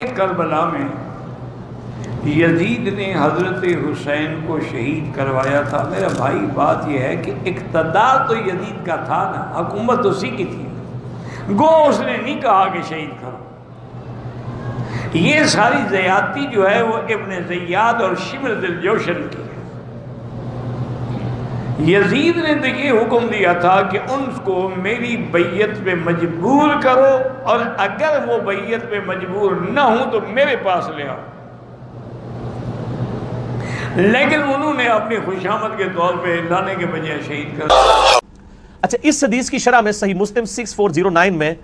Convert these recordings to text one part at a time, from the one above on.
کربلا میں یزید نے حضرت حسین کو شہید کروایا تھا۔ میرا بھائی بات یہ ہے کہ اقتدار تو یزید کا تھا نا، حکومت اسی کی تھی، گو اس نے نہیں کہا کہ شہید کرو۔ یہ ساری زیادتی جو ہے وہ ابن زیاد اور شمر دلجوشن کی ہے۔ یزید نے تو یہ حکم دیا تھا کہ ان کو میری بیعت پہ مجبور کرو، اور اگر وہ بیعت پہ مجبور نہ ہوں تو میرے پاس لے آؤ، لیکن انہوں نے اپنی خوشامد کے طور پہ لانے کے بجائے شہید کر دیا۔ اچھا، اس حدیث کی شرح میں صحیح مسلم 6409 میں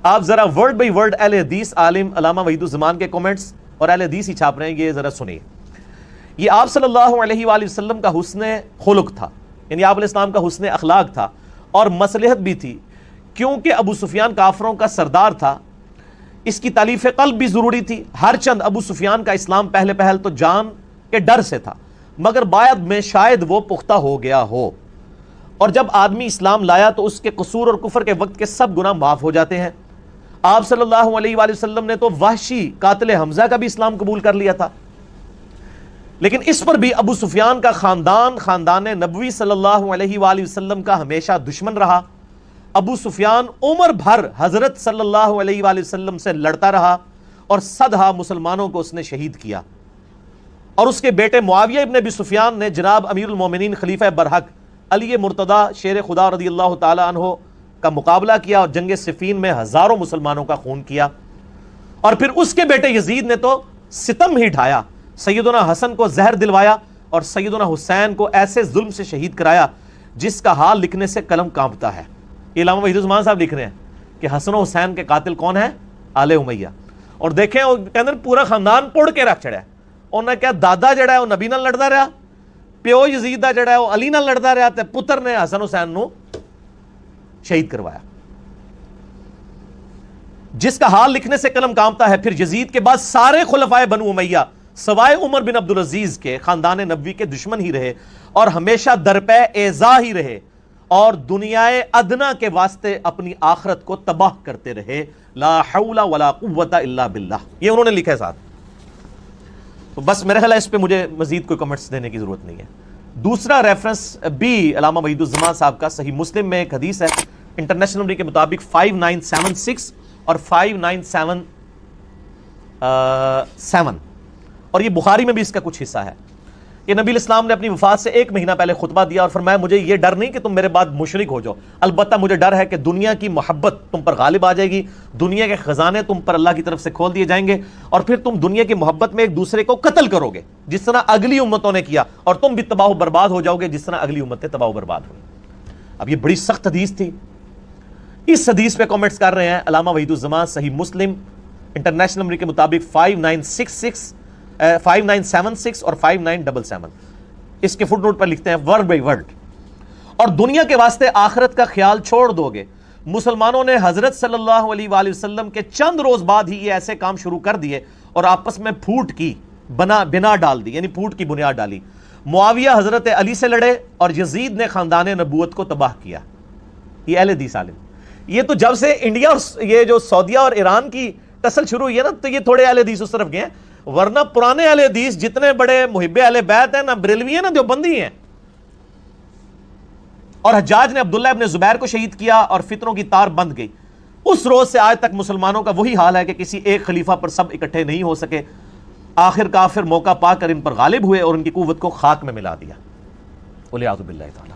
آپ ذرا ورڈ بائی ورڈ اہل حدیث عالم علامہ وحید الزمان کے کومنٹس اور اہل حدیث ہی چھاپ رہے ہیں، یہ ذرا سنیے۔ یہ آپ صلی اللہ علیہ وآلہ وسلم کا حسن خلق تھا، یعنی آپ علیہ السلام کا حسن اخلاق تھا اور مصلحت بھی تھی، کیونکہ ابو سفیان کافروں کا سردار تھا، اس کی تالیف قلب بھی ضروری تھی۔ ہر چند ابو سفیان کا اسلام پہلے پہل تو جان کے ڈر سے تھا، مگر بعد میں شاید وہ پختہ ہو گیا ہو، اور جب آدمی اسلام لایا تو اس کے قصور اور کفر کے وقت کے سب گناہ معاف ہو جاتے ہیں۔ آپ صلی اللہ علیہ وآلہ وسلم نے تو وحشی قاتل حمزہ کا بھی اسلام قبول کر لیا تھا، لیکن اس پر بھی ابو سفیان کا خاندان نبوی صلی اللہ علیہ وآلہ وسلم کا ہمیشہ دشمن رہا۔ ابو سفیان عمر بھر حضرت صلی اللہ علیہ وآلہ وسلم سے لڑتا رہا اور صدہا مسلمانوں کو اس نے شہید کیا، اور اس کے بیٹے معاویہ ابن ابی سفیان نے جناب امیر المومنین خلیفہ برحق علی مرتضیٰ شیر خدا رضی اللہ تعالی عنہ کا مقابلہ کیا اور جنگ صفین میں ہزاروں مسلمانوں کا خون کیا، اور پھر اس کے بیٹے یزید نے تو ستم ہی ڈھایا، سیدنا حسن کو زہر دلوایا اور سیدنا حسین کو ایسے ظلم سے شہید کرایا جس کا حال لکھنے سے قلم کانپتا ہے۔ یہ علامہ وحید الزمان صاحب لکھ رہے ہیں کہ حسن و حسین کے قاتل کون ہیں؟ آل امیہ۔ اور دیکھیں وہ کہندے پورا خاندان پڑ کے رکھ چڑھا ہے، انہوں نے کیا دادا جڑا ہے وہ نبی نال لڑدا رہا، پیو یزید دا جڑا ہے وہ علی نال لڑدا رہا، تے پتر نے حسن حسین نو شہید کروایا، جس کا حال لکھنے سے قلم کانپتا ہے۔ پھر یزید کے بعد سارے خلفائے بنو امیہ سوائے عمر بن عبدالعزیز کے خاندان نبوی کے دشمن ہی رہے اور ہمیشہ درپے ایذا ہی رہے، اور دنیائے ادنا کے واسطے اپنی آخرت کو تباہ کرتے رہے۔ لا حول ولا قوت الا باللہ، یہ انہوں نے لکھا ہے ساتھ۔ تو بس میرے خیال ہے اس پہ مجھے مزید کوئی کمنٹس دینے کی ضرورت نہیں ہے۔ دوسرا ریفرنس بھی علامہ وحید الزمان صاحب کا صحیح مسلم میں ایک حدیث ہے، انٹرنیشنل نمبر کے مطابق 5976 اور 5977، اور یہ بخاری میں بھی اس کا کچھ حصہ ہے کہ نبی الاسلام نے اپنی وفات سے 1 مہینہ پہلے خطبہ دیا اور فرمایا مجھے یہ ڈر نہیں کہ تم میرے بعد مشرک ہو جاؤ، البتہ مجھے ڈر ہے کہ دنیا کی محبت تم پر غالب آ جائے گی، دنیا کے خزانے تم پر اللہ کی طرف سے کھول دیے جائیں گے، اور پھر تم دنیا کی محبت میں ایک دوسرے کو قتل کرو گے جس طرح اگلی امتوں نے کیا، اور تم بھی تباہ و برباد ہو جاؤ گے جس طرح اگلی امتیں تباہ و برباد ہوئی۔ اب یہ بڑی سخت حدیث تھی، اس حدیث پہ کامنٹس کر رہے ہیں علامہ وحید الزمان صحیح مسلم انٹرنیشنل نمبر کے مطابق 5976 اور 5977، اس کے فٹ نوٹ پر لکھتے ہیں ورڈ بائی ورڈ، اور دنیا کے واسطے آخرت کا خیال چھوڑ دو گے۔ مسلمانوں نے حضرت صلی اللہ علیہ وآلہ وسلم کے چند روز بعد ہی یہ ایسے کام شروع کر دیے اور آپس میں پھوٹ کی بنا ڈال دی، یعنی پھوٹ کی بنیاد ڈالی۔ معاویہ حضرت علی سے لڑے اور یزید نے خاندان نبوت کو تباہ کیا۔ یہ اہل حدیث عالم، یہ تو جب سے انڈیا اور یہ جو سعودیہ اور ایران کی ٹسل شروع ہوئی ہے نا، تو یہ تھوڑے اہل حدیث اس طرف گئے ہیں، ورنہ پرانے اہل حدیث جتنے بڑے محب اہل بیت ہیں، نہ بریلوی ہیں نہ دیوبندی ہیں۔ اور حجاج نے عبداللہ ابن زبیر کو شہید کیا اور فتنوں کی تار بند گئی۔ اس روز سے آج تک مسلمانوں کا وہی حال ہے کہ کسی ایک خلیفہ پر سب اکٹھے نہیں ہو سکے، آخر کافر موقع پا کر ان پر غالب ہوئے اور ان کی قوت کو خاک میں ملا دیا، والعیاذ باللہ تعالی۔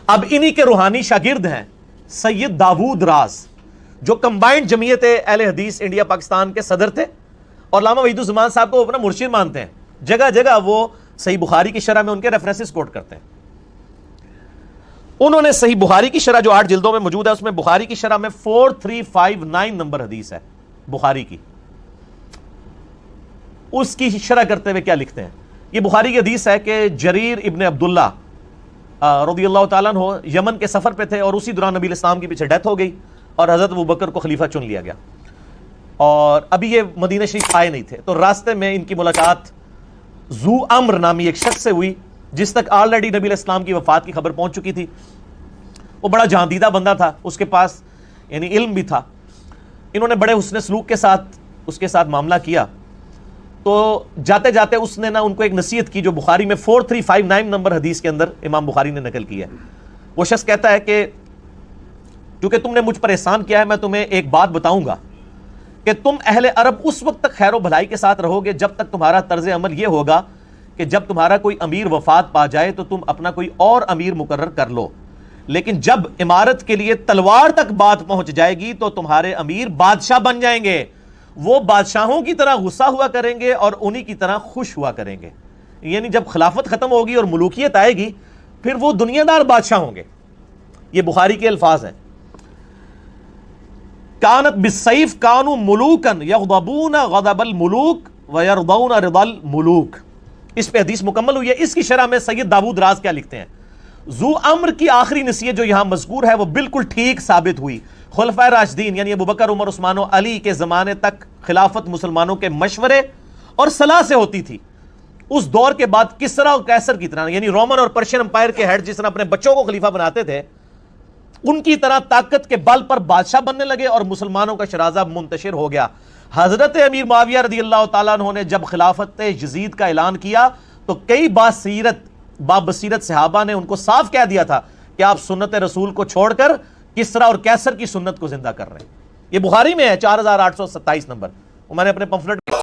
اب انہی کے روحانی شاگرد ہیں سید داود راز، جو کمبائنڈ جمعیت اہل حدیث انڈیا پاکستان کے صدر تھے، اور علامہ وحید الزمان صاحب کو اپنا مرشد مانتے ہیں، جگہ جگہ وہ صحیح بخاری کی شرح میں ان کے ریفرنسز کوٹ کرتے ہیں۔ انہوں نے صحیح بخاری کی شرح جو 8 جلدوں میں موجود ہے، اس میں بخاری کی شرح میں 4359 نمبر حدیث ہے بخاری کی، اس کی شرح کرتے ہوئے کیا لکھتے ہیں؟ یہ بخاری کی حدیث ہے کہ جریر ابن عبداللہ رضی اللہ تعالیٰ عنہ یمن کے سفر پہ تھے، اور اسی دوران نبی الاسلام کی پیچھے ڈیتھ ہو گئی اور حضرت ابوبکر کو خلیفہ چن لیا گیا، اور ابھی یہ مدینہ شریف آئے نہیں تھے، تو راستے میں ان کی ملاقات ذو امر نامی ایک شخص سے ہوئی جس تک آلریڈی نبی علیہ السلام کی وفات کی خبر پہنچ چکی تھی۔ وہ بڑا جہاندیدہ بندہ تھا، اس کے پاس یعنی علم بھی تھا۔ انہوں نے بڑے حسن سلوک کے ساتھ اس کے ساتھ معاملہ کیا تو جاتے جاتے اس نے نا ان کو ایک نصیحت کی جو بخاری میں 4359 نمبر حدیث کے اندر امام بخاری نے نقل کی ہے. وہ شخص کہتا ہے کہ چونکہ تم نے مجھ پر احسان کیا ہے میں تمہیں ایک بات بتاؤں گا کہ تم اہل عرب اس وقت تک خیر و بھلائی کے ساتھ رہو گے جب تک تمہارا طرز عمل یہ ہوگا کہ جب تمہارا کوئی امیر وفات پا جائے تو تم اپنا کوئی اور امیر مقرر کر لو، لیکن جب عمارت کے لیے تلوار تک بات پہنچ جائے گی تو تمہارے امیر بادشاہ بن جائیں گے، وہ بادشاہوں کی طرح غصہ ہوا کریں گے اور انہی کی طرح خوش ہوا کریں گے. یعنی جب خلافت ختم ہوگی اور ملوکیت آئے گی پھر وہ دنیا دار بادشاہ ہوں گے. یہ بخاری کے الفاظ ہیں. کانت بالسیف کانوا ملوکا یغضبون غضب الملوک ویرضون رضا الملوک. اس پہ حدیث مکمل ہوئی ہے. اس کی شرح میں سید داؤد راز کیا لکھتے ہیں؟ ذو امر کی آخری نصیحت جو یہاں مذکور ہے وہ بالکل ٹھیک ثابت ہوئی. خلفائے راشدین یعنی ابوبکر، عمر، عثمان و علی کے زمانے تک خلافت مسلمانوں کے مشورے اور صلاح سے ہوتی تھی. اس دور کے بعد کسرا اور قیصر کی طرح یعنی رومن اور پرشین امپائر کے ہیڈ جس طرح اپنے بچوں کو خلیفہ بناتے تھے ان کی طرح طاقت کے بل پر بادشاہ بننے لگے اور مسلمانوں کا شرازہ منتشر ہو گیا. حضرت امیر معاویہ رضی اللہ تعالیٰ عنہ نے جب خلافت یزید کا اعلان کیا تو کئی بابصیرت صحابہ نے ان کو صاف کہہ دیا تھا کہ آپ سنت رسول کو چھوڑ کر کسرا اور قیصر کی سنت کو زندہ کر رہے ہیں. یہ بخاری میں ہے 4827 نمبر. میں نے اپنے پمفلٹ